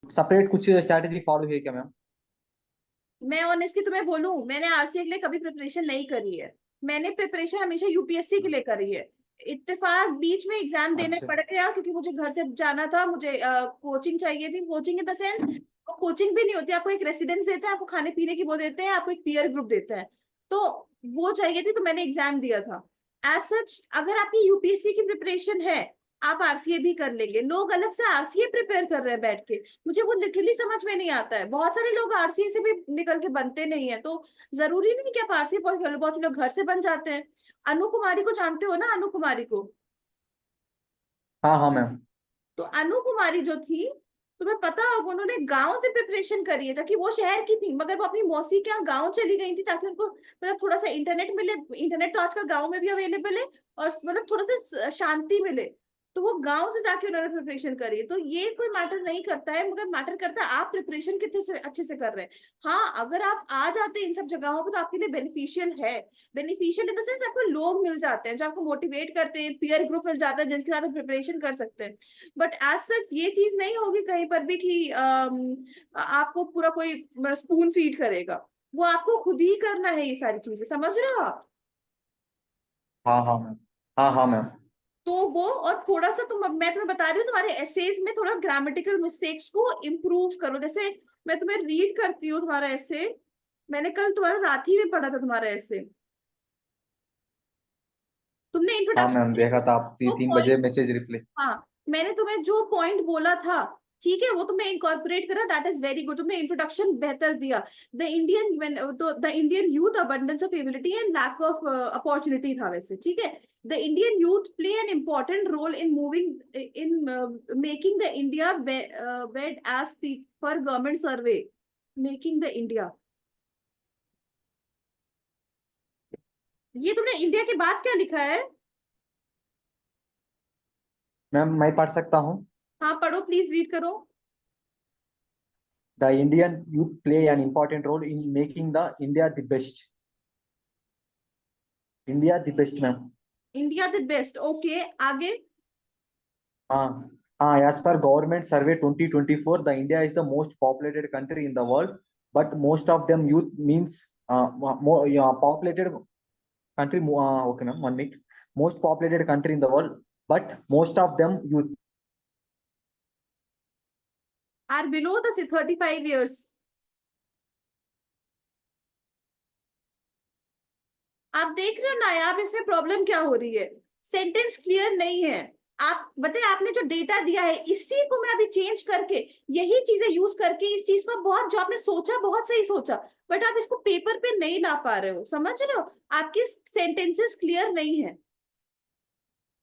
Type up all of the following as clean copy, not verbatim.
Separate कुछ strategy follow है क्या मैम? मैं ऑनेस्टली तुम्हें बोलूं, मैंने आरसीए के लिए कभी प्रिपरेशन नहीं करी है। मैंने प्रिपरेशन हमेशा यूपीएससी के लिए करी है। इत्तेफाक बीच में एग्जाम देने अच्छा। पड़ गया क्योंकि मुझे घर से जाना था, मुझे कोचिंग चाहिए थी। कोचिंग इन द सेंस, वो कोचिंग भी नहीं होती, आपको एक रेसिडेंस देते हैं, आपको खाने पीने की वो देते हैं, आपको एक पीयर ग्रुप देते हैं। तो वो चाहिए थी, तो मैंने एग्जाम दिया था। एज सच अगर आपकी यूपीएससी की प्रिपरेशन है, आप आरसीए भी कर लेंगे। लोग अलग से आरसीए प्रिपेयर कर रहे हैं बैठ के, मुझे वो लिटरली समझ में नहीं आता है। बहुत सारे लोग आरसीए से भी निकल के बनते नहीं है, तो जरूरी नहीं कि आप आरसीए पढ़ के लो, बहुत से लोग घर से बन जाते हैं। अनु कुमारी को जानते हो ना, अनु कुमारी को? हाँ हाँ मैम। तो अनु कुमारी जो थी, तुम्हें पता होगा, उन्होंने गांव से प्रिपरेशन करी है, ताकि वो शहर की थी मगर वो अपनी मौसी के यहाँ गाँव चली गई थी, ताकि उनको मतलब थोड़ा सा इंटरनेट मिले। इंटरनेट तो आजकल गाँव में भी अवेलेबल है, और मतलब थोड़ा सा शांति मिले। तो वो गांव से जाके उन्होंने प्रिपरेशन करी है। तो ये कोई मैटर नहीं करता है, मगर मैटर करता है आप प्रिपरेशन कितने से अच्छे से कर रहे हैं। हाँ, अगर आप आ जाते हैं इन सब जगहों पे तो आपके लिए बेनिफिशियल है। बेनिफिशियल इन द सेंस, आपको लोग मिल जाते हैं जो आपको मोटिवेट करते हैं, पीयर ग्रुप मिल जाता है जिसके साथ आप प्रिपरेशन कर सकते हैं। बट एज सच ये चीज नहीं होगी कहीं पर भी कि आपको पूरा कोई स्पून फीड करेगा। वो आपको खुद ही करना है, ये सारी चीजें समझ रहे हो आप? हाँ हाँ मैम। हाँ हाँ मैम। तो वो, और थोड़ा सा मैं तुम्हें बता रही हूँ, तुम्हारे एसेज में थोड़ा ग्रामेटिकल मिस्टेक्स को इम्प्रूव करो। जैसे मैं तुम्हें रीड करती हूँ तुम्हारा एसे। मैंने कल तुम्हारा रात ही में पढ़ा था तुम्हारा एसे। तुमने हाँ इंट्रोडक्शन मैम, में देखा था आप जो 3 बजे पॉइंट, मैसेज रिप्लाई। हाँ, मैंने तुम्हें जो पॉइंट बोला था, ठीक है, वो तुमने इनकॉर्पोरेट करा, दैट इज वेरी गुड। तुमने इंट्रोडक्शन बेहतर दिया। द इंडियन, तो the Indian youth abundance of ability and lack of opportunity था वैसे, ठीक है। The Indian youth play an important role in moving in making the India bed as per government survey, making the India. ये तुमने India के बाद क्या लिखा है? मैम मैं पढ़ सकता हूँ? हाँ पढ़ो, प्लीज रीड करो। The Indian youth play an important role in making the India the best. India the best ma'am. India the best, okay, आगे। हाँ हाँ, as per government survey 2024, the India is the most populated country in the world, but most of them youth means more, yeah, populated country. Okay ma'am, 1 minute. Most populated country in the world, but most of them youth. Are below the 35 years। आप देख रहे हो ना आप, इसमें problem क्या हो रही है? सेंटेंस क्लियर नहीं है। आप बताए, आपने जो डेटा दिया है इसी को मैं अभी चेंज करके, यही चीजें यूज करके, इस चीज को बहुत, जो आपने सोचा बहुत सही सोचा, बट आप इसको पेपर पे नहीं ला पा रहे हो, समझ रहे हो? आपकी सेंटेंसेस क्लियर नहीं है।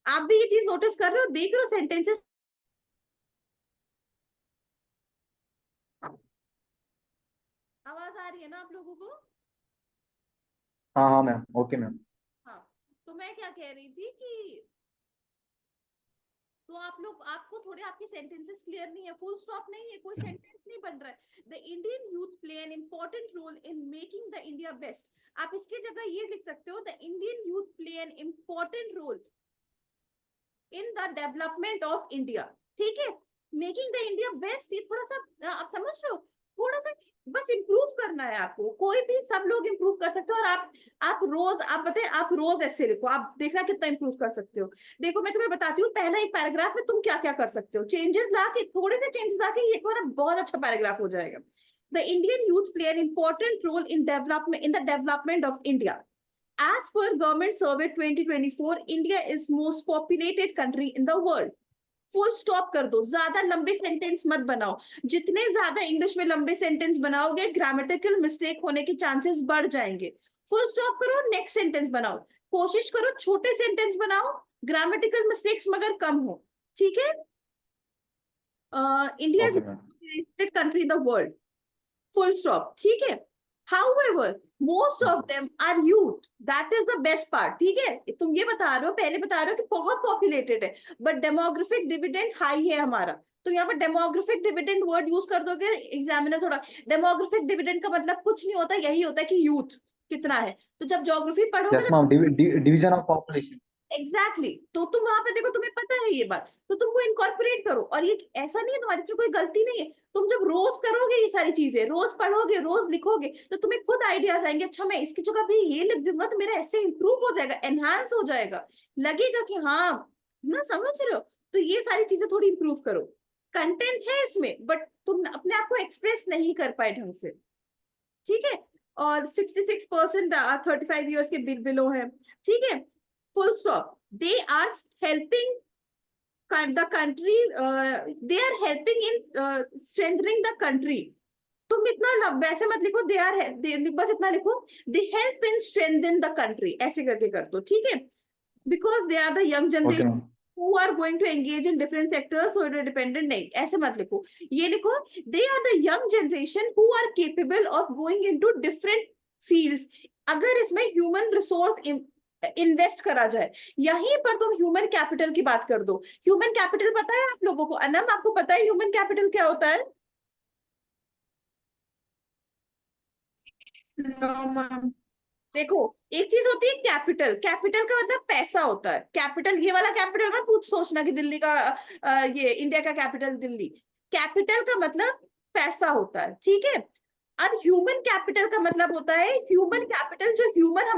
आप भी ये चीज नोटिस कर रहे हो, देख रहे हो सेंटेंसेस? आवाज आ रही है ना आप लोगों को? हाँ हाँ मैम, ओके मैम। हाँ, तो मैं क्या कह रही थी कि, तो आप लोग, आपको थोड़े आपके सेंटेंसेस क्लियर नहीं है, फुल स्टॉप नहीं है, कोई सेंटेंस नहीं बन रहा है। The Indian youth play an important role in making the India best. आप इसकी जगह ये लिख सकते हो, the Indian youth play an important role in the development of India. ठीक है, मेकिंग द इंडिया बेस्ट, ये थोड़ा सा आप समझ रहे हो, थोड़ा सा बस इंप्रूव करना है आपको। कोई भी, सब लोग इंप्रूव कर सकते हो। और आप रोज, आप बताए, आप रोज ऐसे लिखो, आप देखना कितना इंप्रूव कर सकते हो। देखो मैं तुम्हें बताती हूँ, पहला एक पैराग्राफ में तुम क्या क्या कर सकते हो, चेंजेस लाके, थोड़े से चेंजेस लाके, ये तुम्हारा बहुत अच्छा पैराग्राफ हो जाएगा। The Indian youth play an important role in development, in the development of India. As per government survey 2024, India is most populated country in the world. Full stop कर दो, ज्यादा लंबे सेंटेंस मत बनाओ। जितने ज्यादा इंग्लिश में लंबे सेंटेंस बनाओगे, ग्रामेटिकल मिस्टेक होने के चांसेस बढ़ जाएंगे। फुल स्टॉप करो, नेक्स्ट सेंटेंस बनाओ। कोशिश करो छोटे सेंटेंस बनाओ, ग्रामेटिकल मिस्टेक्स मगर कम हो, ठीक है। India okay ma'am. Is country in the world, full stop, ठीक है। however most of them are youth, that is the best part, ठीक है। तुम ये बता रहे हो, पहले बता रहे हो कि बहुत पॉपुलेटेड है, बट डेमोग्राफिक डिविडेंड हाई है हमारा। तो यहाँ पर डेमोग्राफिक डिविडेंड वर्ड यूज कर दोगे, एग्जामिनर थोड़ा, डेमोग्राफिक डिविडेंड का मतलब कुछ नहीं होता, यही होता है कि यूथ कितना है। तो जब ज्योग्राफी पढ़ोगे यस तो ma'am, division of population. Exactly तो तुम वहां पे देखो, तुम्हें पता है ये बात, तो तुमको इनकॉर्पोरेट करो। और ये ऐसा नहीं है तुम्हारी इसमें कोई गलती नहीं है, तुम जब रोज करोगे ये सारी चीजें, रोज पढ़ोगे, रोज लिखोगे, तो तुम्हें खुद आइडियाज आएंगे, अच्छा मैं इसकी जगह भी ये लिख दूंगा तो मेरा ऐसे इंप्रूव हो जाएगा, एनहांस हो जाएगा, लगेगा कि हाँ ना, समझ रहे हो। तो ये सारी चीजें थोड़ी इंप्रूव करो। कंटेंट है इसमें, बट तुम अपने आप को एक्सप्रेस नहीं कर पाए ढंग से, ठीक है। और 66% 35 ईयर्स के बिलो है, ठीक है, full stop. They are helping the country, they are helping in strengthening the country. तुम इतना वैसे मत लिखो, दे आर, बस इतना लिखो, they help in strengthen the country, ऐसे करके कर दो, ठीक है। Because they are the young okay generation ma'am. who are going to engage in different sectors, so it is dependent, नहीं ऐसे मत लिखो, ये लिखो, they are the young generation who are capable of going into different fields। अगर इसमें human resource invest करा जाए, यहीं पर तुम ह्यूमन कैपिटल की बात कर दो। ह्यूमन कैपिटल पता है आप लोगों को, अनम आपको पता है ह्यूमन कैपिटल क्या होता है? No ma'am. देखो, एक चीज होती है कैपिटल, कैपिटल का मतलब पैसा होता है, कैपिटल ये वाला कैपिटल मत पूछ सोचना कि दिल्ली का ये इंडिया का कैपिटल दिल्ली। कैपिटल का मतलब पैसा होता है, ठीक है। अब ह्यूमन कैपिटल का मतलब होता है, ह्यूमन कैपिटल जो ह्यूमन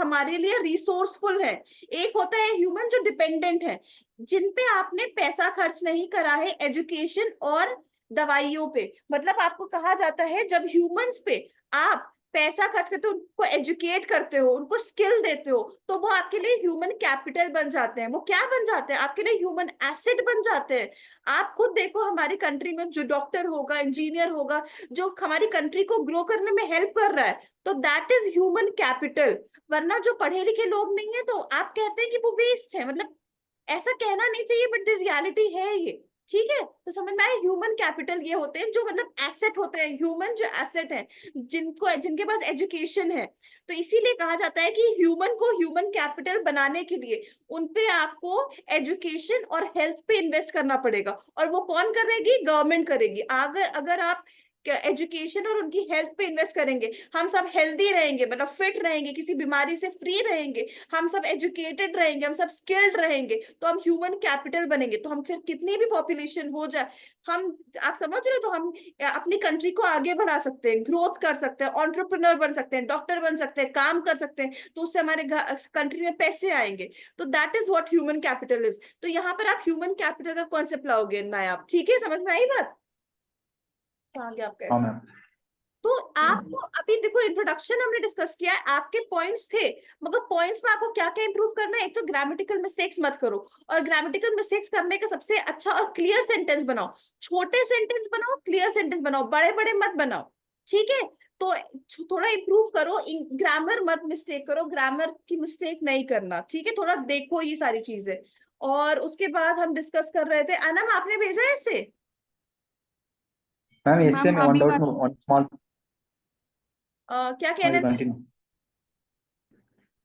हमारे लिए रिसोर्सफुल है। एक होता है ह्यूमन जो डिपेंडेंट है, जिन पे आपने पैसा खर्च नहीं करा है एजुकेशन और दवाइयों पे। मतलब आपको कहा जाता है जब ह्यूमंस पे आप पैसा खर्च करते हो, उनको एजुकेट करते हो, उनको स्किल देते हो, तो वो आपके लिए ह्यूमन कैपिटल बन जाते हैं। वो क्या बन जाते हैं? आपके लिए ह्यूमन एसेट बन जाते हैं। आप खुद देखो हमारी कंट्री में जो डॉक्टर होगा, इंजीनियर होगा, जो हमारी कंट्री को ग्रो करने में हेल्प कर रहा है, तो दैट इज ह्यूमन कैपिटल। वरना जो पढ़े लिखे लोग नहीं है, तो आप कहते हैं कि वो वेस्ट है, मतलब ऐसा कहना नहीं चाहिए, बट द रियलिटी है ये, ठीक है। तो समझ में आए, ह्यूमन कैपिटल ये होते हैं जो मतलब एसेट होते हैं, ह्यूमन जो एसेट है, जिनके पास एजुकेशन है। तो इसीलिए कहा जाता है कि ह्यूमन को ह्यूमन कैपिटल बनाने के लिए उनपे आपको एजुकेशन और हेल्थ पे इन्वेस्ट करना पड़ेगा। और वो कौन करेगी? गवर्नमेंट करेगी। अगर अगर आप एजुकेशन और उनकी हेल्थ पे इन्वेस्ट करेंगे, हम सब हेल्दी रहेंगे, मतलब फिट रहेंगे, किसी बीमारी से फ्री रहेंगे, हम सब एजुकेटेड रहेंगे, हम सब स्किल्ड रहेंगे, तो हम ह्यूमन कैपिटल बनेंगे। तो हम फिर कितनी भी पॉपुलेशन हो जाए, हम, आप समझ रहे हो, तो हम अपनी कंट्री को आगे बढ़ा सकते हैं, ग्रोथ कर सकते हैं, एंटरप्रेन्योर बन सकते हैं, डॉक्टर बन सकते हैं, काम कर सकते हैं, तो उससे हमारे कंट्री में पैसे आएंगे। तो that is what human capital is. तो यहाँ पर आप ह्यूमन कैपिटल का कॉन्सेप्ट लाओगे नायाब, ठीक है, समझ में आई बात? कहाँ गया आपका? हाँ मैम। तो आपको अभी देखो, इंट्रोडक्शन हमने डिस्कस किया है, आपके पॉइंट्स थे, मगर पॉइंट्स में आपको क्या क्या इंप्रूव करना है? एक तो ग्रामेटिकल मिस्टेक्स मत करो, और ग्रामेटिकल मिस्टेक्स करने का सबसे अच्छा और क्लियर सेंटेंस बनाओ। छोटे सेंटेंस बनाओ, क्लियर सेंटेंस बनाओ, बड़े बड़े मत बनाओ, ठीक है। तो थोड़ा इंप्रूव करो, ग्रामर मत मिस्टेक करो, ग्रामर की मिस्टेक नहीं करना, ठीक है। थोड़ा देखो ये सारी चीजें। और उसके बाद हम डिस्कस कर रहे थे, अनम आपने भेजा है इसे? मैम इससे मैम में वन अभी डाउट, वन स्मॉल। क्या हाँ कहना जी, है? कंटिन्यू।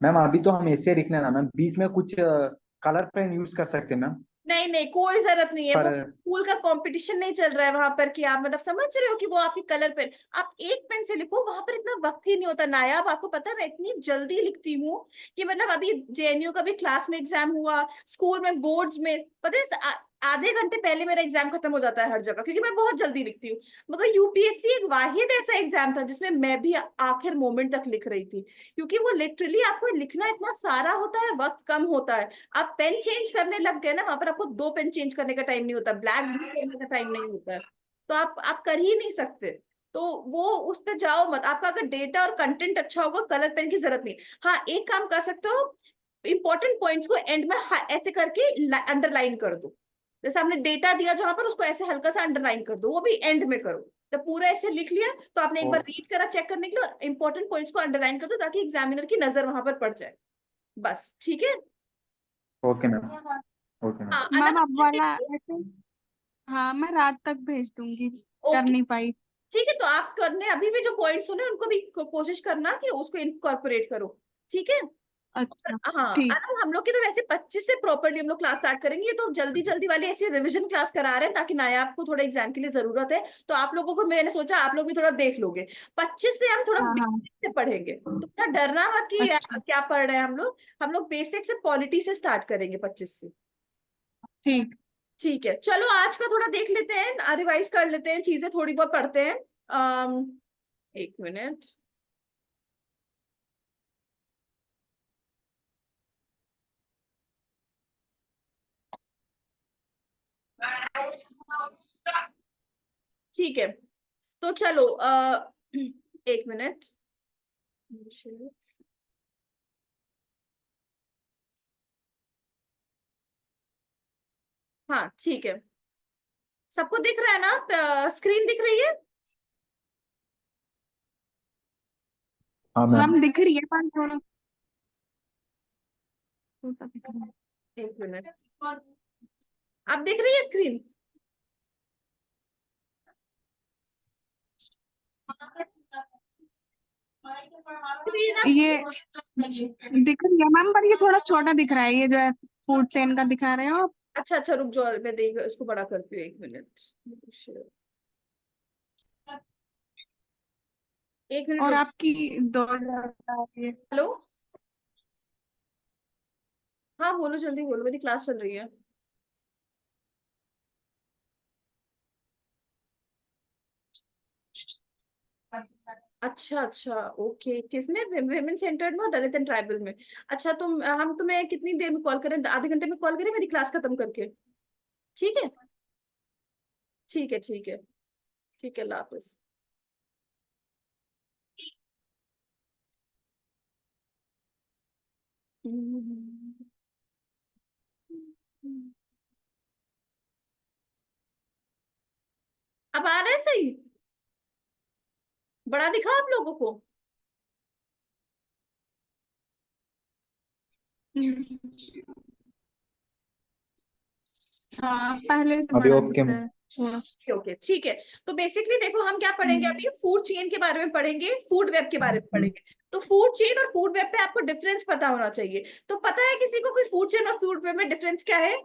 मैम अभी तो हम ऐसे लिखना ना मैम, बीच में कुछ कलर पेन यूज कर सकते हैं मैम। नहीं नहीं, कोई जरूरत नहीं है, पर वो स्कूल का कंपटीशन नहीं चल रहा है वहां पर कि आप मतलब समझ रहे हो कि वो आपकी कलर पेन, आप एक पेन से लिखो, वहां पर इतना वक्त ही नहीं होता नायाब। आपको पता है मैं इतनी जल्दी लिखती हूँ कि मतलब अभी जेएनयू का भी क्लास में एग्जाम हुआ, स्कूल में, बोर्ड्स में, पता है आधे घंटे पहले मेरा एग्जाम खत्म हो जाता है हर जगह, क्योंकि मैं बहुत जल्दी लिखती हूँ। मगर यूपीएससी एक वाहिद ऐसा एग्जाम था जिसमें मैं भी आखिर मोमेंट तक लिख रही थी, क्योंकि वो लिटरली आपको लिखना इतना सारा होता है, वक्त कम होता है। आप पेन चेंज करने लग गए ना, वहां पर आपको दो पेन चेंज करने का टाइम नहीं होता, ब्लैक ब्लू करने का टाइम नहीं होता है, तो आप कर ही नहीं सकते। तो वो उस पे जाओ मत, आपका अगर डेटा और कंटेंट अच्छा होगा, कलर पेन की जरूरत नहीं। हाँ, एक काम कर सकते हो, इंपॉर्टेंट पॉइंट्स को एंड में ऐसे करके अंडरलाइन कर दो। जैसे आपने डेटा दिया जहां पर, उसको ऐसे हल्का सा अंडरलाइन कर दो, वो भी एंड में करो। तो पूरा ऐसे लिख लिया, तो आपने एक बार रीड करा, चेक करने के लिए इंपॉर्टेंट पॉइंट्स को अंडरलाइन कर दो, ताकि एग्जामिनर की नजर वहां पर पड़ जाए, बस, ठीक है। Okay ma'am. Okay ma'am. हाँ, मैम अनम अब वाला ऐसे, हाँ मैं रात तक भेज दूंगी, कर ओके, नहीं पाई। ठीक है। तो आप करने अभी भी जो पॉइंट सुने उनको भी कोशिश करना कि उसको इनकॉर्पोरेट करो, ठीक है। अच्छा हाँ ठीक। अनु, हम लोग की तो वैसे 25 से प्रॉपरली हम लोग क्लास स्टार्ट करेंगे। ये तो जल्दी जल्दी वाली ऐसी रिवीजन क्लास करा रहे हैं ताकि नायाब को थोड़ा एग्जाम के लिए जरूरत है, तो आप लोगों को मैंने सोचा आप लोग भी थोड़ा देख लोगे। 25 से हम थोड़ा हाँ हाँ बेसिक से पढ़ेंगे, तो इतना डरना मत कि अच्छा क्या पढ़ रहे हैं हम लोग बेसिक से पॉलिटी से स्टार्ट करेंगे 25 से। ठीक। ठीक है, चलो आज का थोड़ा देख लेते हैं, रिवाइज कर लेते हैं, चीजें थोड़ी बहुत पढ़ते हैं। एक मिनट। ठीक है, तो चलो एक मिनट। हाँ ठीक है, सबको दिख रहा है ना, स्क्रीन दिख रही है? हाँ मैम। हम दिख रही है पर थोड़ा छोटा दिख रहा है। एक मिनट, अब दिख रही है स्क्रीन? ये दिख रही है मैम, पर ये थोड़ा छोटा दिख रहा है, ये जो है फूड चेन का दिखा रहे हो आप। अच्छा अच्छा, रुक जाओ, मैं देख इसको बड़ा करती हूँ, एक मिनट। एक मिनट और रुक। आपकी 2000 ये हेलो, हाँ बोलो, जल्दी बोलो, मेरी क्लास चल रही है। अच्छा अच्छा, ओके, किसमें? विमेन सेंटर्ड में और दलित एंड ट्राइबल में? अच्छा, तुम हम तुम्हें कितनी देर में कॉल करें? आधे घंटे में कॉल करें मेरी क्लास खत्म करके? ठीक है ठीक है ठीक है ठीक है, अल्लाह हाफिज। अब आ रहा है सही? बड़ा दिखा आप लोगों को? हाँ पहले से अभी बड़ा ओके दिख रहा मैम। है थोड़ा। ओके ठीक है, तो बेसिकली देखो हम क्या पढ़ेंगे अभी, फूड चेन के बारे में पढ़ेंगे, फूड वेब के बारे में पढ़ेंगे। तो फूड चेन और फूड वेब पे आपको डिफरेंस पता होना चाहिए। तो पता है किसी को कोई फूड चेन और फूड वेब में डिफरेंस क्या है?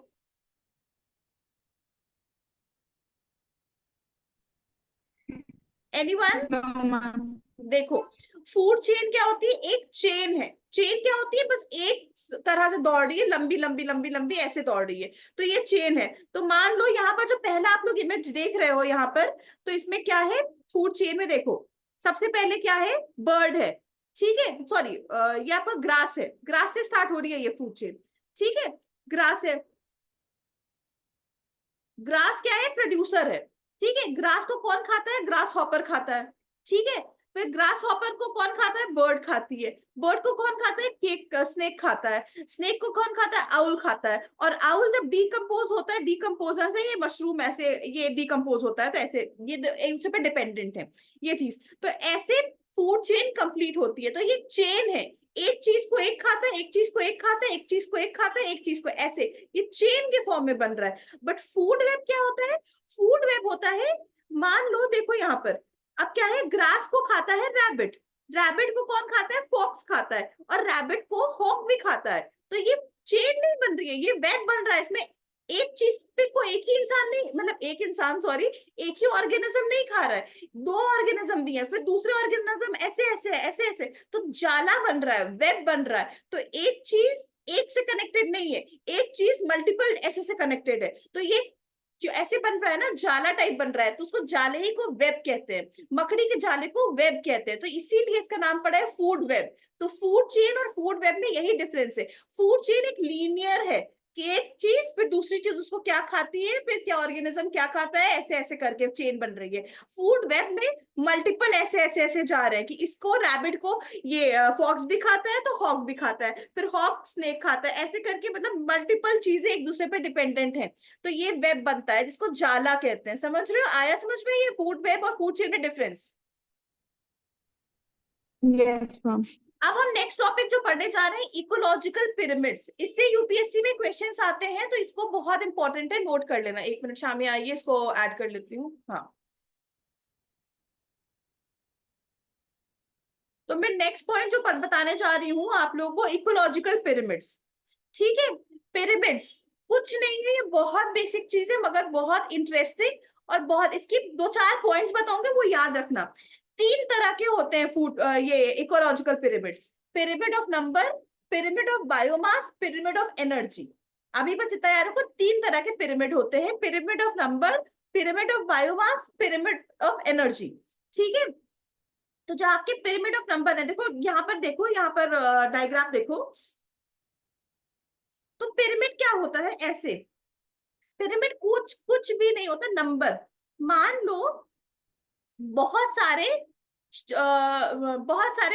एनीवन? No, ma'am. देखो, फूड चेन क्या होती है? एक चेन है। चेन क्या होती है? बस एक तरह से दौड़ रही है, लंबी लंबी लंबी लंबी ऐसे दौड़ रही है, तो ये चेन है। तो मान लो यहाँ पर जो पहला आप लोग इमेज देख रहे हो यहाँ पर, तो इसमें क्या है? फूड चेन में देखो, सबसे पहले क्या है? बर्ड है, ठीक है, सॉरी, यहाँ पर ग्रास है, ग्रास से स्टार्ट हो रही है ये फूड चेन, ठीक है, ग्रास है। ग्रास क्या है? प्रोड्यूसर है, ठीक है। ग्रास को कौन खाता है? ग्रास हॉपर खाता है, ठीक है। फिर ग्रास हॉपर को कौन खाता है? बर्ड खाती है। बर्ड को कौन खाता है? केक स्नेक खाता है। स्नेक को कौन खाता है? आउल खाता है। और आउल जब डीकम्पोज होता है, डीकम्पोजर से ये मशरूम ऐसे ये डीकम्पोज होता है, तो ऐसे ये एक दूसरे पे डिपेंडेंट है ये चीज। तो ऐसे फूड चेन कंप्लीट होती है। तो ये चेन है, एक चीज को एक खाता है, एक चीज को एक खाता है, एक चीज को एक खाता है, एक चीज को ऐसे, ये चेन के फॉर्म में बन रहा है। बट फूड वेब क्या होता है? फूड वेब होता है, मान लो देखो यहाँ पर, अब क्या है? ग्रास को खाता है रैबिट, रैबिट को कौन खाता है? फॉक्स खाता है, और रैबिट को हॉक भी खाता है। तो ये चेन नहीं बन रही है, ये वेब बन रहा है। इसमें एक चीज पे को एक ही इंसान नहीं, मतलब एक इंसान, सॉरी, एक ही ऑर्गेनिज्म नहीं खा रहा है, दो ऑर्गेनिज्म भी है, फिर दूसरे ऑर्गेनिज्म ऐसे ऐसे ऐसे ऐसे, तो जाला बन रहा है, वेब बन रहा है। तो एक चीज एक से कनेक्टेड नहीं है, एक चीज मल्टीपल ऐसे से कनेक्टेड है। तो ये जो ऐसे बन रहा है ना, जाला टाइप बन रहा है, तो उसको जाले ही को वेब कहते हैं, मकड़ी के जाले को वेब कहते हैं, तो इसीलिए इसका नाम पड़ा है फूड वेब। तो फूड चेन और फूड वेब में यही डिफरेंस है। फूड चेन एक लीनियर है कि एक चीज फिर दूसरी चीज उसको क्या खाती है, फिर क्या ऑर्गेनिज्म क्या खाता है, ऐसे ऐसे करके चेन बन रही है। फूड वेब में मल्टीपल ऐसे ऐसे ऐसे जा रहे हैं कि इसको रैबिट को ये फॉक्स भी खाता है तो हॉक भी खाता है, फिर हॉक स्नेक खाता है, ऐसे करके मतलब मल्टीपल चीजें एक दूसरे पे डिपेंडेंट है। तो ये वेब बनता है जिसको जाला कहते हैं। समझ रहे हो? आया समझ में ये फूड वेब और फूड चेन में डिफरेंस? Yes ma'am. अब हम नेक्स्ट टॉपिक जो पढ़ने जा रहे हैं, इकोलॉजिकल पिरामिड्स। इससे यूपीएससी में क्वेश्चंस आते हैं, तो इसको बहुत इंपॉर्टेंट है, नोट कर लेना। एक मिनट शामी आइए, इसको ऐड कर लेती हूँ। हाँ, तो मैं नेक्स्ट पॉइंट जो बताने जा रही हूँ आप लोगों को, इकोलॉजिकल पिरामिड्स। ठीक है, पिरामिड्स कुछ नहीं है, ये बहुत बेसिक चीज है मगर बहुत इंटरेस्टिंग, और बहुत इसकी 2-4 पॉइंट्स बताऊंगे वो याद रखना। 3 तरह के होते हैं फूड ये ecological pyramids. Pyramid of number, pyramid of biomass, pyramid of energy. अभी बस इतना याद रखो, 3 तरह के पिरामिड होते हैं, pyramid of number, pyramid of biomass, pyramid of energy. ठीक है, तो जो आपके पिरामिड ऑफ नंबर है, देखो यहाँ पर डायग्राम देखो। तो पिरामिड क्या होता है? ऐसे पिरामिड कुछ कुछ भी नहीं होता, नंबर। मान लो बहुत सारे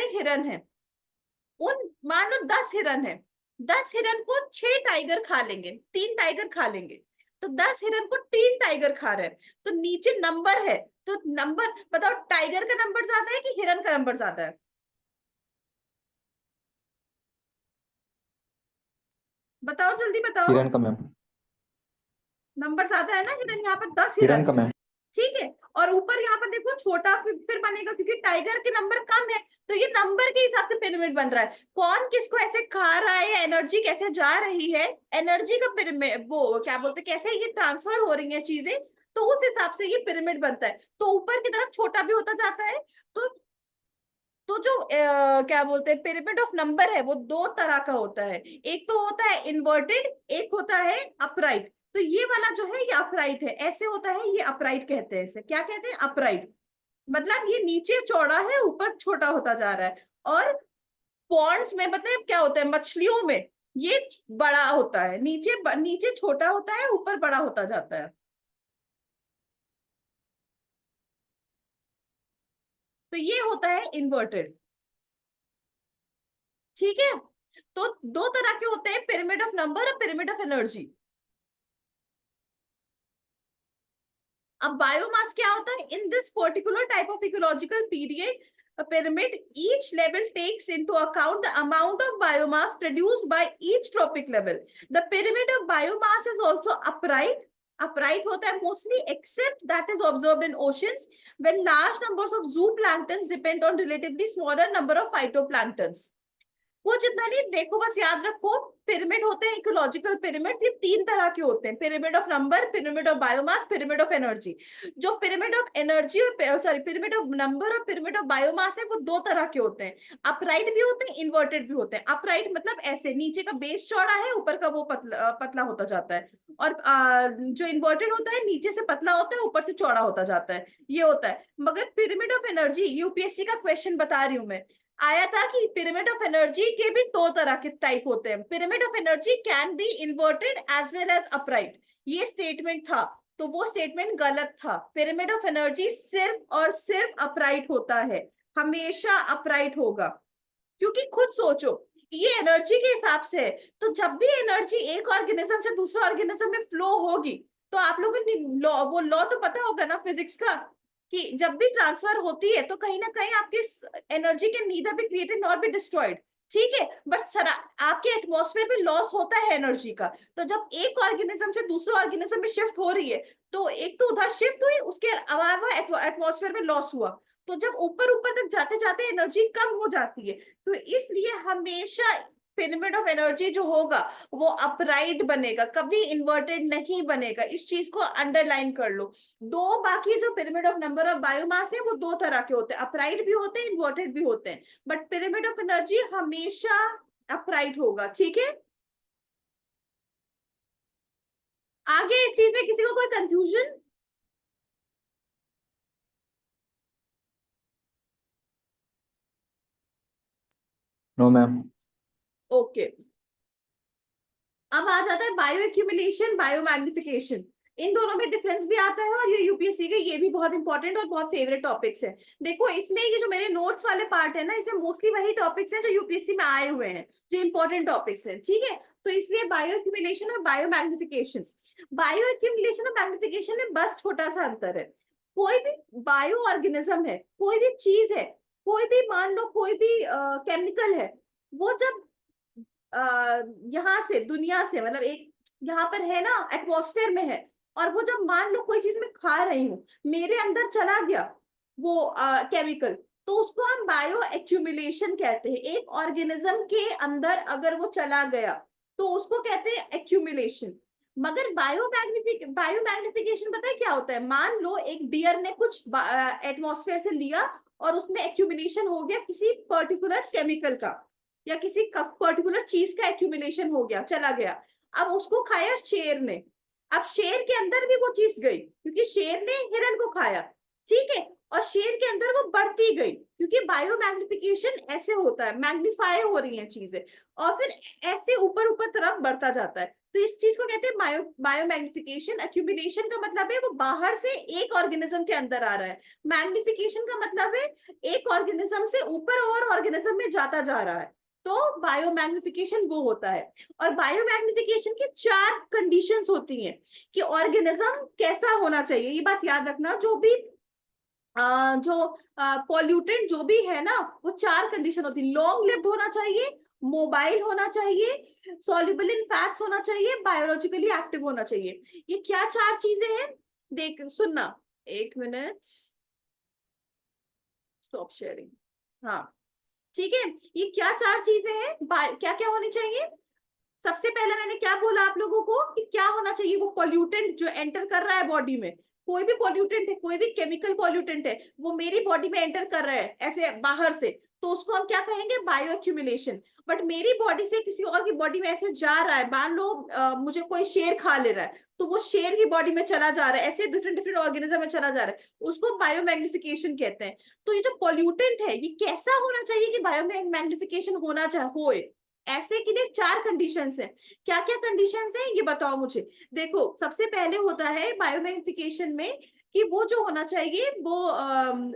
हिरन हैं, उन मान लो 10 हिरन है, 10 हिरन को 6 टाइगर खा लेंगे, 3 टाइगर खा लेंगे, तो 10 हिरन को 3 टाइगर खा रहे हैं, तो नीचे नंबर है, तो नंबर बताओ, टाइगर का नंबर ज्यादा है कि हिरन का नंबर ज्यादा है? बताओ, जल्दी बताओ। हिरन का मैम, नंबर ज्यादा है ना हिरन, यहाँ पर 10 हिरन हिरन। का मैम। ठीक है, और ऊपर यहाँ पर देखो छोटा फिर बनेगा, क्योंकि टाइगर के नंबर कम है, तो ये नंबर के हिसाब से पिरामिड बन रहा है। कौन किसको ऐसे खा रहा है, एनर्जी कैसे जा रही है, एनर्जी का पिरामिड, वो क्या बोलते हैं, कैसे ये ट्रांसफर हो रही है चीजें, तो उस हिसाब से ये पिरामिड बनता है। तो ऊपर की तरफ छोटा भी होता जाता है। तो जो क्या बोलते हैं पिरामिड ऑफ नंबर है, वो 2 तरह का होता है। एक तो होता है इन्वर्टेड, एक होता है अपराइट। तो ये वाला जो है ये अपराइट है, ऐसे होता है, ये अपराइट कहते हैं। इसे क्या कहते हैं? अपराइट। मतलब ये नीचे चौड़ा है, ऊपर छोटा होता जा रहा है। और पॉन्ड्स में मतलब क्या होता है, मछलियों में ये बड़ा होता है, नीचे छोटा होता है, ऊपर बड़ा होता जाता है। तो ये होता है इन्वर्टेड। ठीक है, तो 2 तरह के होते हैं, पिरामिड ऑफ नंबर और पिरामिड ऑफ एनर्जी। अब बायोमास क्या होता है? In this particular type of ecological period pyramid, each level takes into account the amount of biomass produced by each trophic level. The pyramid of biomass is also upright. Upright होता है mostly, except that is observed in oceans when large numbers of zooplanktons depend on relatively smaller number of phytoplanktons. कुछ इतना नहीं, देखो बस याद रखो, pyramid होते हैं इकोलॉजिकल पिरामिड, ये 3 तरह के होते हैं, pyramid of number, pyramid of biomass, pyramid of energy. जो पिरामिड ऑफ एनर्जी और सॉरी पिरामिड ऑफ नंबर और पिरामिड ऑफ बायोमास है, वो 2 तरह के होते हैं, अपराइट भी होते हैं, इन्वर्टेड भी होते हैं। अपराइट मतलब ऐसे नीचे का बेस चौड़ा है, ऊपर का वो पतला होता जाता है। और जो इन्वर्टेड होता है नीचे से पतला होता है, ऊपर से चौड़ा होता जाता है, ये होता है। मगर पिरामिड ऑफ एनर्जी, यूपीएससी का क्वेश्चन बता रही हूँ मैं, आया था कि पिरामिड ऑफ एनर्जी के भी 2 तरह के टाइप होते हैं। Pyramid of energy can be inverted as well as upright, ये स्टेटमेंट था, तो वो स्टेटमेंट गलत था। पिरामिड ऑफ एनर्जी सिर्फ और सिर्फ अपराइट होता है, हमेशा अपराइट होगा। क्योंकि खुद सोचो, ये एनर्जी के हिसाब से है, तो जब भी एनर्जी एक ऑर्गेनिज्म से दूसरे ऑर्गेनिज्म में फ्लो होगी, तो आप लोगों को वो लॉ तो पता होगा ना फिजिक्स का, कि जब भी ट्रांसफर होती है तो कहीं ना कहीं आपकी energy can neither be created not be destroyed. ठीक है, बट आपके एटमॉस्फेयर में लॉस होता है एनर्जी का। तो जब एक ऑर्गेनिज्म से दूसरे ऑर्गेनिज्म में शिफ्ट हो रही है, तो एक तो उधर शिफ्ट हुई, उसके अलावा एटमॉस्फेयर में लॉस हुआ, तो जब ऊपर ऊपर तक जाते जाते एनर्जी कम हो जाती है। तो इसलिए हमेशा पिरामिड ऑफ एनर्जी जो होगा वो अपराइट बनेगा, कभी इन्वर्टेड नहीं बनेगा, इस चीज को अंडरलाइन कर लो। बाकी जो pyramid of number of biomass है, वो 2 तरह के होते हैं, अपराइट भी होते हैं, इन्वर्टेड भी होते हैं, बट पिरामिड ऑफ एनर्जी हमेशा अपराइट होगा। ठीक है, आगे इस चीज में किसी को कोई कंफ्यूजन? No ma'am. ओके, अब आ जाता है बायो एक्यूमुलेशन, बायो मैग्निफिकेशन। इन दोनों में डिफरेंस भी आता है, और ये यूपीएससी के ये भी बहुत इंपॉर्टेंट और बहुत फेवरेट टॉपिक्स है। देखो इसमें ये जो मेरे नोट्स वाले पार्ट है ना, इसमें मोस्टली वही टॉपिक्स हैं जो यूपीएससी में आए हुए हैं, जो इंपॉर्टेंट टॉपिक्स हैं। ठीक है, तो इसलिए बायो एक्यूमुलेशन और बायो मैग्निफिकेशन, बायो एक्यूमुलेशन और मैग्निफिकेशन में बस छोटा सा अंतर है। कोई भी बायो ऑर्गेनिज्म है, कोई भी चीज है, कोई भी मान लो कोई भी केमिकल है, वो जब यहाँ से दुनिया से मतलब एक यहाँ पर है ना, एटमॉस्फेयर में है, और वो जब मान लो कोई चीज मैं खा रही हूँ, मेरे अंदर चला गया वो केमिकल, तो उसको हम बायो एक्यूमुलेशन कहते हैं। एक ऑर्गेनिज्म के अंदर अगर वो चला गया तो उसको कहते हैं एक्यूमुलेशन। मगर बायोमैग्निफिकेशन पता है क्या होता है? मान लो एक डियर ने कुछ एटमॉस्फेयर से लिया और उसमें एक्यूमुलेशन हो गया किसी पर्टिकुलर केमिकल का या किसी पर्टिकुलर चीज का एक्यूमुलेशन हो गया, चला गया। अब उसको खाया शेर ने। अब शेर के अंदर भी वो चीज गई क्योंकि शेर ने हिरण को खाया, ठीक है, और शेर के अंदर वो बढ़ती गई क्योंकि बायोमैग्निफिकेशन ऐसे होता है, मैग्नीफाई हो रही है चीजें और फिर ऐसे ऊपर ऊपर तरफ बढ़ता जाता है। तो इस चीज को कहते हैं बायोमैग्निफिकेशन। एक्यूमुलेशन का मतलब है वो बाहर से एक ऑर्गेनिज्म के अंदर आ रहा है। मैग्निफिकेशन का मतलब है एक ऑर्गेनिज्म से ऊपर और ऑर्गेनिज्म में जाता जा रहा है। तो बायोमैग्निफिकेशन वो होता है। और बायोमैग्निफिकेशन की 4 कंडीशंस होती हैं कि ऑर्गेनिज्म कैसा होना चाहिए। ये बात याद रखना, जो भी जो पॉल्यूटेंट जो भी है ना, वो 4 कंडीशन होती है। लॉन्ग लिव्ड होना चाहिए, मोबाइल होना चाहिए, सॉल्युबल इन फैट्स होना चाहिए, बायोलॉजिकली एक्टिव होना चाहिए। ये क्या 4 चीजें हैं? देख सुनना, 1 मिनट, स्टॉप शेयरिंग। हाँ, ठीक है। ये क्या 4 चीजें हैं? क्या क्या होनी चाहिए? सबसे पहले मैंने क्या बोला आप लोगों को कि क्या होना चाहिए? वो पॉल्यूटेंट जो एंटर कर रहा है बॉडी में, कोई भी पॉल्यूटेंट है, कोई भी केमिकल पॉल्यूटेंट है, वो मेरी बॉडी में एंटर कर रहा है ऐसे बाहर से, तो उसको हम क्या कहेंगे? Bio accumulation. बट मेरी बॉडी से किसी और की बॉडी में ऐसे जा रहा है, मान लो मुझे कोई शेर खा ले रहा है, तो वो शेर की बॉडी में चला जा रहा है, ऐसे डिफरेंट डिफरेंट ऑर्गेनिज्म में चला जा रहा है, उसको बायोमैग्निफिकेशन कहते हैं। तो ये जो पॉल्यूटेंट है ये कैसा होना चाहिए कि बायोमैग्निफिकेशन होना चाहिए होए? ऐसे के लिए 4 कंडीशंस हैं। क्या क्या कंडीशंस हैं ये बताओ मुझे। देखो, सबसे पहले होता है बायोमैग्निफिकेशन में कि वो जो होना चाहिए वो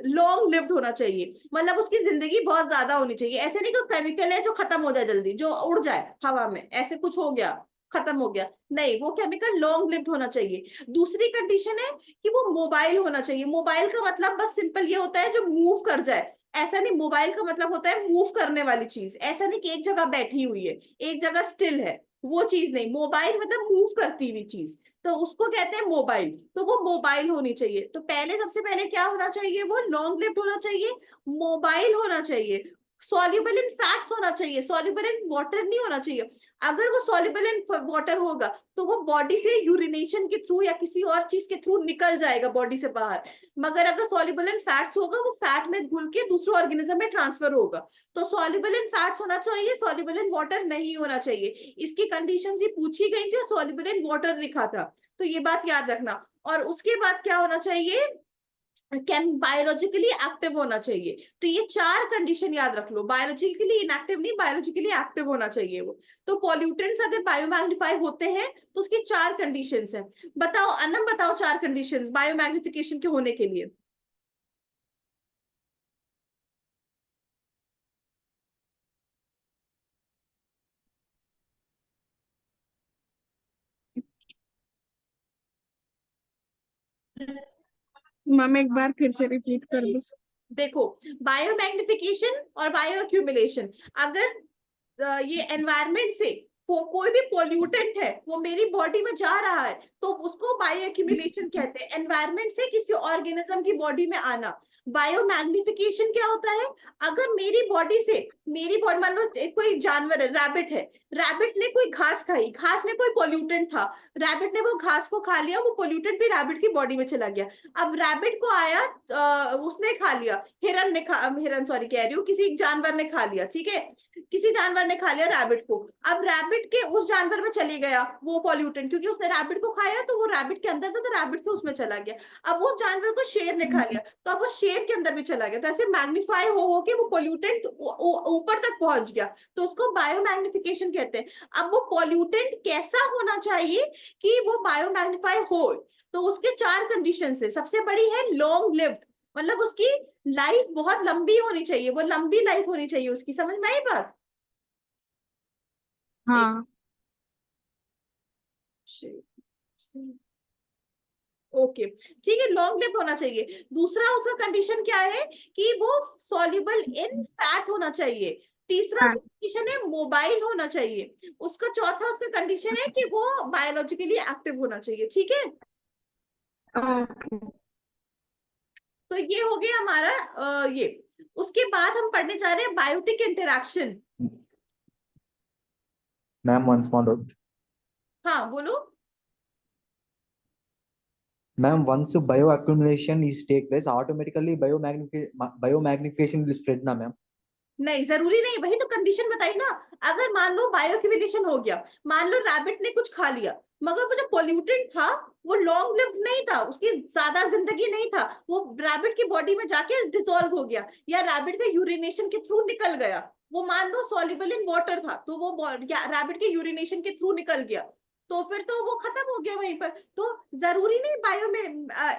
लॉन्ग लिव्ड होना चाहिए, मतलब उसकी जिंदगी बहुत ज्यादा होनी चाहिए। ऐसे नहीं कि केमिकल है जो खत्म हो जाए जल्दी, जो उड़ जाए हवा में, ऐसे कुछ हो गया खत्म हो गया, नहीं, वो केमिकल लॉन्ग लिव्ड होना चाहिए। दूसरी कंडीशन है कि वो मोबाइल होना चाहिए। मोबाइल का मतलब बस सिंपल ये होता है जो मूव कर जाए, ऐसा नहीं। मोबाइल का मतलब होता है मूव करने वाली चीज, ऐसा नहीं कि एक जगह बैठी हुई है, एक जगह स्टिल है, वो चीज नहीं। मोबाइल मतलब मूव करती हुई चीज, तो उसको कहते हैं मोबाइल। तो वो मोबाइल होनी चाहिए। तो पहले सबसे पहले क्या होना चाहिए? वो लॉन्ग लिव्ड होना चाहिए, मोबाइल होना चाहिए, सॉल्युबल इन फैट्स होना चाहिए, सॉल्युबल इन वाटर नहीं होना चाहिए। अगर वो सॉल्युबल इन वाटर होगा तो वो बॉडी से यूरिनेशन के थ्रू या किसी और चीज के थ्रू निकल जाएगा बॉडी से बाहर। मगर अगर सॉल्युबल इन फैट्स होगा वो फैट में घुल के दूसरे ऑर्गेनिज्म में ट्रांसफर होगा। तो सॉल्युबल इन फैट्स होना चाहिए, सॉल्युबल इन वाटर नहीं होना चाहिए। इसकी कंडीशंस ये पूछी गई थी और सॉल्युबल इन वाटर लिखा था, तो ये बात याद रखना। और उसके बाद क्या होना चाहिए? कैन बायोलॉजिकली एक्टिव होना चाहिए। तो ये 4 कंडीशन याद रख लो। बायोलॉजिकली इनएक्टिव नहीं, बायोलॉजिकली एक्टिव होना चाहिए वो। तो पॉल्यूटेंट्स अगर बायोमैग्निफाई होते हैं तो उसकी 4 कंडीशंस हैं। बताओ अनम, बताओ 4 कंडीशंस बायोमैग्निफिकेशन के होने के लिए। मैम एक बार फिर से रिपीट कर दो। देखो, बायोमैग्निफिकेशन और बायो एक्यूमुलेशन, अगर ये एनवायरमेंट से कोई भी पोल्यूटेंट है वो मेरी बॉडी में जा रहा है तो उसको बायो एक्यूमुलेशन कहते हैं। एनवायरमेंट से किसी ऑर्गेनिज्म की बॉडी में आना। बायोमैग्निफिकेशन क्या होता है? अगर मेरी बॉडी से, मेरी बॉडी, मान लो कोई जानवर है, रैबिट है, रैबिट ने कोई घास खाई, घास में कोई पोल्यूटेंट था, रैबिट ने वो घास को खा लिया, वो पोल्यूटेंट भी रैबिट की बॉडी में चला गया। अब रैबिट को आया, उसने खा लिया, हिरन ने खा, हिरन सॉरी कह रही हूँ, किसी जानवर ने खा लिया, ठीक है, किसी जानवर ने खा लिया रैबिट को। अब रैबिट के उस जानवर में चले गया वो पॉल्यूटेंट, क्योंकि उसने रैबिट को खाया तो वो रैबिट के अंदर था, तो रैबिट से उसमें चला गया। अब उस जानवर को शेर ने खा लिया तो अब वो शेर के अंदर भी चला गया। तो ऐसे मैग्नीफाई हो के वो पॉल्यूटेंट ऊपर तक पहुंच गया, तो उसको बायोमैग्निफिकेशन कहते हैं। अब वो पॉल्यूटेंट कैसा होना चाहिए कि वो बायोमैग्निफाई हो? तो उसके 4 कंडीशन है। सबसे बड़ी है लॉन्ग लिव्ड, मतलब उसकी लाइफ बहुत लंबी होनी चाहिए, वो लंबी लाइफ होनी चाहिए उसकी। समझ में आई बात? हाँ। ओके, ठीक है, लॉन्ग लिव्ड होना चाहिए। दूसरा उसका कंडीशन क्या है कि वो सॉल्युबल इन फैट होना चाहिए। तीसरा हाँ। कंडीशन है मोबाइल होना चाहिए। उसका चौथा उसका कंडीशन है कि वो बायोलॉजिकली एक्टिव होना चाहिए। ठीक है, ओके। तो ये हो गया हमारा ये। उसके बाद हम पढ़ने जा रहे हैं biotic interaction. Ma'am one small doubt. हाँ बोलो। Ma'am, once bioaccumulation is take place, automatically biomagnification will spread ना मैम? नहीं, जरूरी नहीं, वही तो कंडीशन बताई ना। अगर मान लो बायोअक्यूमुलेशन हो गया, मान लो रैबिट ने कुछ खा लिया, मगर वो जो पोल्यूटेंट था वो लॉन्ग लिव्ड नहीं था, उसकी ज्यादा जिंदगी नहीं था, वो रैबिट की बॉडी में जाके डिसॉल्व हो गया, या रैबिट का यूरिनेशन के थ्रू निकल गया, वो मान लो सॉल्युबल इन वाटर था, तो वो रैबिट के यूरिनेशन के थ्रू निकल गया, तो फिर तो वो खत्म हो गया वहीं पर। तो जरूरी नहीं बायो में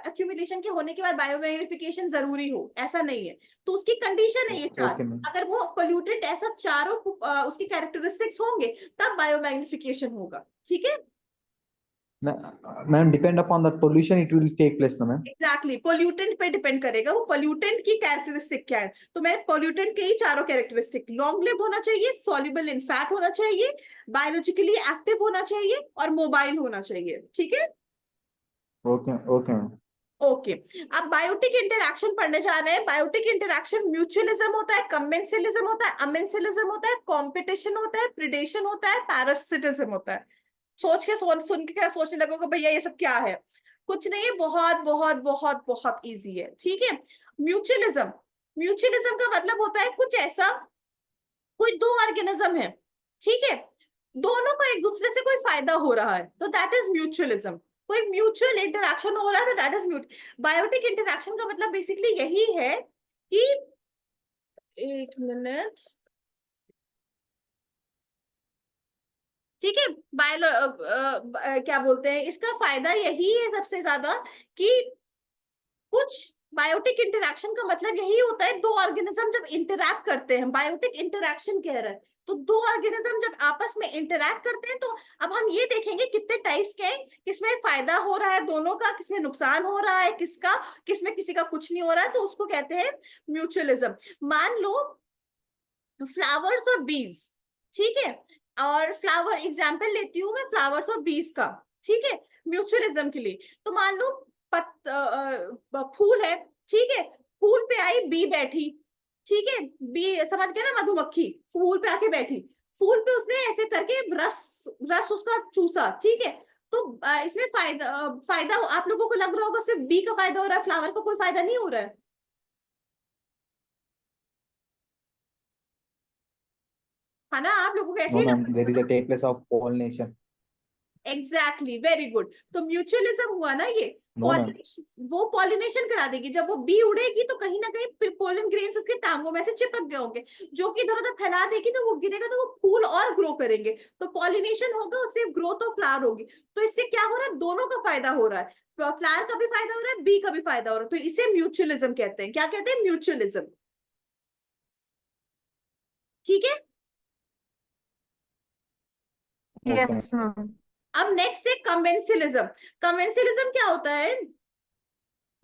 एक्यूमुलेशन के होने के बाद बायोवेरिफिकेशन जरूरी हो, ऐसा नहीं है। तो उसकी कंडीशन है ये चार। Okay ma'am. अगर वो पोल्यूटेंट ऐसा चारों उसकी कैरेक्टरिस्टिक्स होंगे, तब बायोमैग्निफिकेशन होगा। ठीक है। Ma'am depend upon the pollution it will take place ना मैम? एग्जैक्टली, पोल्यूटेंट पे डिपेंड करेगा, वो पोल्यूटेंट की कैरेक्टरिस्टिक क्या है। तो मैं पोल्यूटेंट के ही चारों कैरेक्टरिस्टिक, लॉन्ग लिव्ड होना चाहिए, सॉल्युबल इन फैट होना चाहिए, बायोलॉजिकली एक्टिव होना चाहिए, और मोबाइल होना चाहिए। ठीक है। Okay ma'am. ओके। अब बायोटिक इंटरैक्शन पढ़ने जा रहे हैं। बायोटिक इंटरैक्शन म्यूचुअलिज्म होता है, कमेंसिलिज्म होता है, अमेंसिलिज्म होता है, कंपटीशन होता है, प्रिडेशन होता है, पैरासिटिज्म होता है। सुन के क्या सोचने लगोगे भैया ये सब क्या है? कुछ नहीं है, बहुत बहुत बहुत बहुत इजी है। ठीक है। म्यूचुअलिज्म, म्यूचुअलिज्म का मतलब होता है कुछ ऐसा, कोई दो ऑर्गेनिज्म है, ठीक है, दोनों को एक दूसरे से कोई फायदा हो रहा है, तो दैट इज म्यूचुअलिज्म। कोई म्यूचुअल इंटरैक्शन हो रहा है, तो दैट इज बायोटिक इंटरैक्शन का मतलब बेसिकली यही है कि, एक मिनट, ठीक है, क्या बोलते हैं, इसका फायदा यही है सबसे ज्यादा कि कुछ बायोटिक इंटरैक्शन का मतलब यही होता है, दो ऑर्गेनिज्म जब इंटरैक्ट करते हैं, बायोटिक इंटरैक्शन कह रहा है, तो दो ऑर्गेनिज्म जब आपस में इंटरैक्ट करते हैं, तो अब हम ये देखेंगे कितने टाइप्स के हैं, किसमें फायदा हो रहा है दोनों का, किसमें नुकसान हो रहा है किसका, किसमें किसी का कुछ नहीं हो रहा है, तो उसको कहते हैं म्यूचुअलिज्म। मान लो फ्लावर्स और बीज, ठीक है, और फ्लावर एग्जाम्पल लेती हूँ मैं फ्लावर्स और बीज का, ठीक है, म्यूचुअलिज्म के लिए। तो मान लो फूल है, ठीक है, फूल पे आई बी बैठी, ठीक है, बी समझ गए ना, मधुमक्खी फूल पे आके बैठी, फूल पे उसने ऐसे करके रस रस उसका चूसा, ठीक है, तो इसमें फायदा आप लोगों को लग रहा होगा सिर्फ बी का फायदा हो रहा है, फ्लावर का कोई फायदा नहीं हो रहा है, है ना? आप लोगों को ऐसे No ही मैम, लग there is रहा a है। take place of pollination। Exactly, very good. तो म्यूचुअलिज्म हुआ ना ये, No मैम। पॉलिनेशन, वो पॉलिनेशन करा देगी, जब वो बी उड़ेगी तो कहीं ना कहीं पोलन ग्रेन्स उसके टांगों में से चिपक गए होंगे, जो कि इधर उधर फैला देगी, तो वो गिरेगा तो वो फूल और ग्रो करेंगे, तो पॉलिनेशन होगा, उससे ग्रोथ ऑफ फ्लावर होगी। तो इससे क्या हो रहा है, दोनों का फायदा हो रहा है, फ्लावर का भी फायदा हो रहा है, बी का भी फायदा हो रहा है, तो इसे म्यूचुअलिज्म कहते हैं। क्या कहते हैं? म्यूचुअलिज्म। ठीक है। Okay yes ma'am. मैम। अब नेक्स्ट है कमेंसिलिज्म। कमेंसिलिज्म क्या होता है?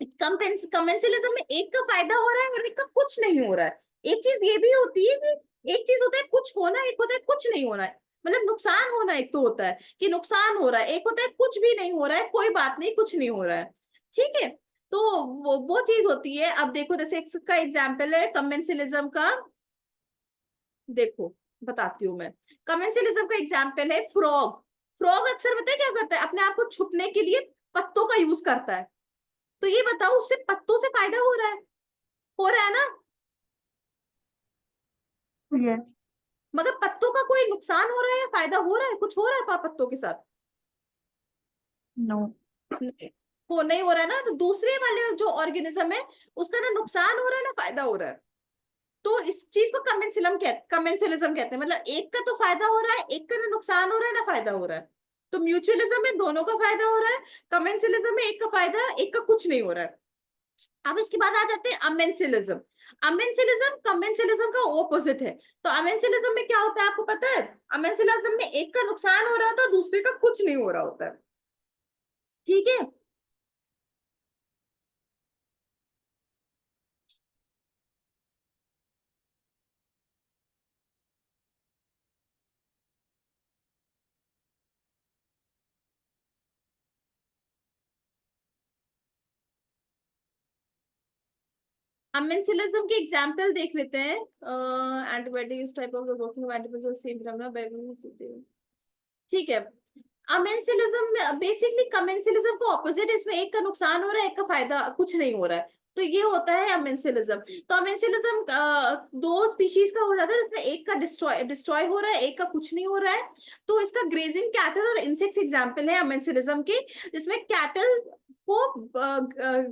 कमेंसिलिज्म में एक का फायदा हो रहा है और एक का कुछ नहीं हो रहा है। एक चीज ये भी होती है कि एक चीज होता है कुछ होना, एक होता है कुछ नहीं होना है, मतलब नुकसान होना, एक तो होता है कि नुकसान हो रहा है, एक होता है कुछ भी नहीं हो रहा है, कोई बात नहीं, कुछ नहीं हो रहा है। ठीक है। तो वो चीज होती है। अब देखो, जैसे इसका एग्जाम्पल है कमेंसिलिज्म का, देखो बताती हूँ मैं। कमेंसिलिज्म का एग्जाम्पल है फ्रॉग। फ्रॉग अक्सर पता है क्या करता है, अपने आप को छुपने के लिए पत्तों का यूज करता है। तो ये बताओ, उससे पत्तों से फायदा हो रहा है? हो रहा है ना? यस। मगर पत्तों का कोई नुकसान हो रहा है या फायदा हो रहा है? कुछ हो रहा है पत्तों के साथ? नो। नहीं। वो नहीं हो रहा है ना, तो दूसरे वाले जो ऑर्गेनिज्म है उसका ना नुकसान हो रहा है ना फायदा हो रहा है। तो इस चीज को कमेंसिलिज्म कहते हैं, मतलब एक का तो फायदा हो रहा है, एक का ना नुकसान हो रहा है ना फायदा हो रहा है। तो म्यूचुअलिज्म में दोनों का फायदा हो रहा है, कमेंसिलिज्म में एक का फायदा है, एक का कुछ नहीं हो रहा है। अब इसके बाद आ जाते हैं अमेंसिलिज्म। अमेंसिलिज्म कमेंसिलिज्म का ऑपोजिट है। तो अमेंसिलिज्म में क्या होता है आपको पता है? अमेंसिलिज्म में एक का नुकसान हो रहा होता है, दूसरे का कुछ नहीं हो रहा होता है। ठीक है। अमेंसिलिज्म के एग्जाम्पल देख लेते हैं। एंटीबायोटिक इस type of working antibiotic same, ठीक है। अमेंसिलिज्म बेसिकली कमेंसिलिज्म को ऑपोजिट, इसमें एक का नुकसान हो रहा है, एक का फायदा कुछ नहीं हो रहा है, तो ये होता है अमेंसिलिज्म। तो अमेंसिलिज्म दो स्पीशीज का हो जाता है, जिसमें एक का डिस्ट्रॉय हो रहा है, एक का कुछ नहीं हो रहा है। तो इसका ग्रेजिंग कैटल और इंसेक्ट्स एग्जाम्पल है अमेंसिलिज्म के, जिसमें कैटल को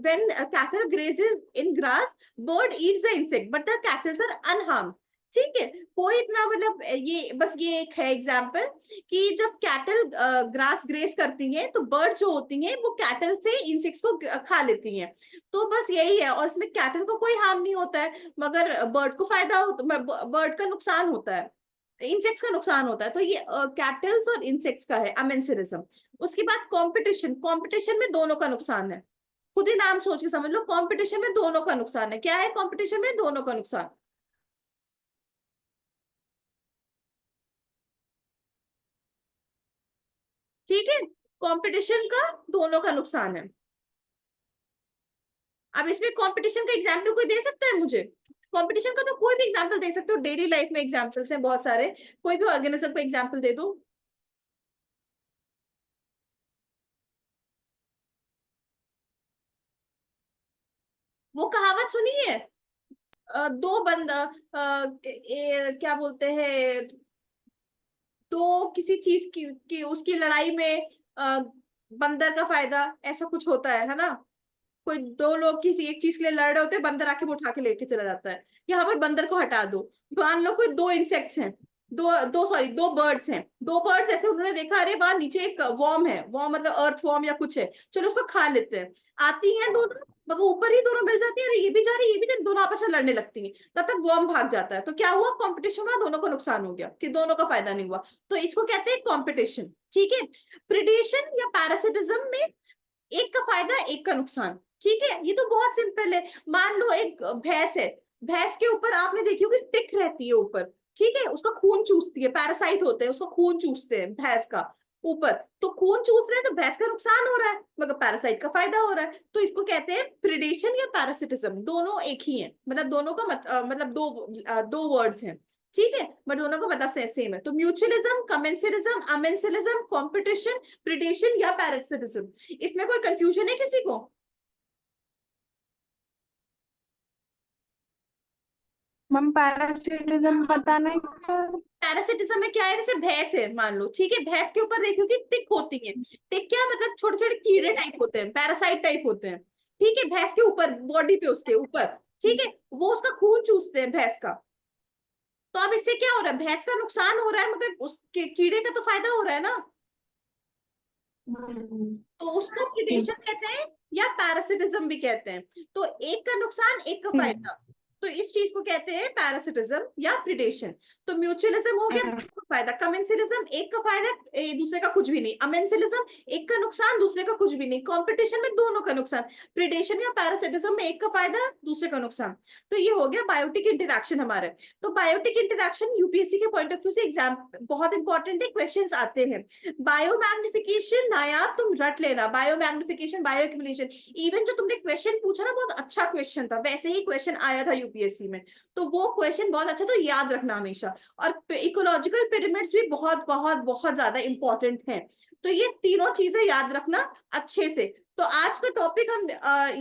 when cattle grazes in grass, bird eats the insect but the cattles are unharmed. ठीक है, कोई इतना मतलब ये बस ये एक है एग्जाम्पल कि जब कैटल ग्रास ग्रेस करती हैं तो बर्ड जो होती हैं वो कैटल से इंसेक्ट्स को खा लेती हैं। तो बस यही है, और इसमें कैटल को कोई हार्म नहीं होता है, मगर बर्ड को फायदा होता, बर्ड का नुकसान होता है, इंसेक्ट्स का नुकसान होता है। तो ये कैटल्स और इंसेक्ट्स का है अमेंसिलिज्म। उसके बाद कंपटीशन, कंपटीशन में दोनों का नुकसान है, खुद ही नाम सोच के समझ लो, कंपटीशन में दोनों का नुकसान है। क्या है कंपटीशन में? दोनों का नुकसान। ठीक है, कंपटीशन का दोनों का नुकसान है। अब इसमें कंपटीशन का एग्जाम्पल कोई दे सकता है मुझे? कंपटीशन का तो कोई भी एग्जाम्पल दे सकते हो, डेली लाइफ में एग्जाम्पल्स हैं बहुत सारे, कोई भी ऑर्गेनिज्म को एग्जाम्पल दे दो। वो कहावत सुनी है, दो बंदा क्या बोलते हैं, दो किसी चीज की उसकी लड़ाई में बंदर का फायदा, ऐसा कुछ होता है ना? कोई दो लोग किसी एक चीज के लिए लड़ रहे होते हैं, बंदर आके वो उठा के लेके चला जाता है। यहाँ पर बंदर को हटा दो, मान लो कोई दो इंसेक्ट्स हैं, दो बर्ड्स हैं, दो बर्ड्स ऐसे उन्होंने देखा अरे वहां नीचे एक वॉर्म है, वॉर्म मतलब अर्थ वॉर्म या कुछ है, चलो उसको खा लेते हैं। आती हैं दोनों, मगर ऊपर ही दोनों मिल जाती है, अरे ये भी जा रही ये भी जा रही, दोनों आपस में लड़ने लगती हैं, तब तक वॉर्म भाग जाता है। तो क्या हुआ? कॉम्पिटिशन हुआ, दोनों को नुकसान हो गया, कि दोनों का फायदा नहीं हुआ। तो इसको कहते हैं कॉम्पिटिशन। ठीक है, प्रिडेशन या पैरासिटिज्म में एक का फायदा एक का नुकसान। ठीक है, ये तो बहुत सिंपल है। मान लो एक भैंस है, भैंस के ऊपर आपने देखी होगी टिक रहती है ऊपर, ठीक है, उसका खून चूसती है, पैरासाइट होते हैं, उसका खून चूसते हैं भैंस का ऊपर। तो खून चूस रहे हैं तो भैंस का नुकसान हो रहा है, मगर पैरासाइट का फायदा हो रहा है। तो इसको कहते हैं प्रिडेशन या पैरासिटिज्म, दोनों एक ही है, मतलब दोनों का मतलब दो वर्ड्स हैं। ठीक है, बट दोनों का मतलब सेम है। तो म्यूचुअलिज्म, कमेंसरिज्म, अमेंसरिज्म, कॉम्पिटिशन, प्रिडेशन या पैरासिटिज्म, इसमें कोई कंफ्यूजन है किसी को? मैम पैरासिटिज्म बताना है तो। पैरासिटिज्म में क्या है, जैसे भैंस है मान लो, ठीक है, भैंस के ऊपर देखो कि टिक होती है। टिक क्या मतलब? छोटे छोटे कीड़े टाइप होते हैं, पैरासाइट टाइप होते हैं। ठीक है, भैंस के ऊपर, बॉडी पे उसके ऊपर, ठीक है, वो उसका खून चूसते हैं भैंस का। तो अब इससे क्या हो रहा है? भैंस का नुकसान हो रहा है, मगर उसके कीड़े का तो फायदा हो रहा है ना। तो उसको प्रिडेशन कहते हैं या पैरासिटिज्म भी कहते हैं। तो एक का नुकसान एक का फायदा, तो इस चीज को कहते हैं पैरासिटिज्म या प्रिडेशन। तो म्यूचुअलिज्म हो गया, दोनों का फायदा। कमेंसलिज्म एक का फायदा दूसरे का कुछ भी नहीं। अमेंसलिज्म एक का नुकसान दूसरे का कुछ भी नहीं। कंपटीशन में दोनों का नुकसान। प्रिडेशन या पैरासिटिज्म में एक का फायदा दूसरे का नुकसान। तो ये हो गया बायोटिक इंटरेक्शन हमारे। तो बायोटिक इंटरेक्शन यूपीएससी के पॉइंट ऑफ व्यू से एग्जाम बहुत इंपॉर्टेंट है, क्वेश्चंस आते हैं। बायोमैग्निफिकेशन नायाब तुम रट लेना, बायोमैग्निफिकेशन, बायोएक्युमुलेशन, इवन जो तुमने क्वेश्चन पूछा ना बहुत अच्छा क्वेश्चन था, वैसे ही क्वेश्चन आया था यूपीएससी में, तो वो क्वेश्चन बहुत अच्छा, तो याद रखना हमेशा। और इकोलॉजिकल पिरामिड्स भी बहुत बहुत बहुत ज्यादा इंपॉर्टेंट हैं। तो ये तीनों चीजें याद रखना अच्छे से। तो आज का टॉपिक हम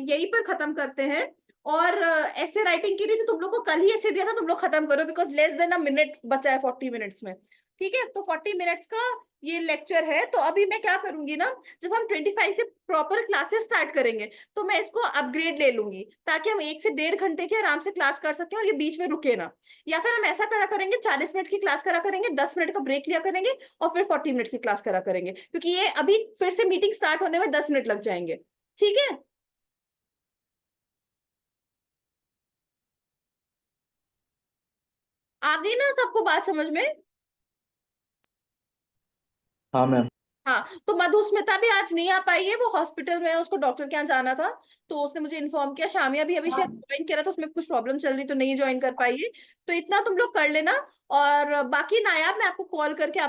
यहीं पर खत्म करते हैं। और ऐसे राइटिंग के लिए तो तुम लोग को कल ही ऐसे दिया था, तुम लोग खत्म करो, because less than a minute बचा है 40 मिनट्स में। ठीक है, तो 40 मिनट्स का ये लेक्चर है। तो अभी मैं क्या करूंगी ना, जब हम 25 से प्रॉपर क्लासेस स्टार्ट करेंगे तो मैं इसको अपग्रेड ले लूंगी, ताकि हम 1 से 1.5 घंटे की आराम से क्लास कर सकें और ये बीच में रुके ना। या फिर हम ऐसा करा करेंगे, 40 मिनट की क्लास करा करेंगे, 10 मिनट का ब्रेक लिया करेंगे, और फिर 40 मिनट की क्लास करा करेंगे, क्योंकि ये अभी फिर से मीटिंग स्टार्ट होने में 10 मिनट लग जाएंगे। ठीक है, आ गई ना सबको बात समझ में? हाँ मैम। हाँ, तो मधुस्मिता भी आज नहीं आ पाई है, वो हॉस्पिटल में है, उसको डॉक्टर के यहाँ जाना था। तो उसने मुझे इन्फॉर्म किया। शामिया भी अभी शायद ज्वाइन करा, तो उसमें कुछ प्रॉब्लम चल रही तो नहीं ज्वाइन कर पाई है। तो इतना तुम लोग कर लेना। और बाकी नायाब मैं आपको कॉल करके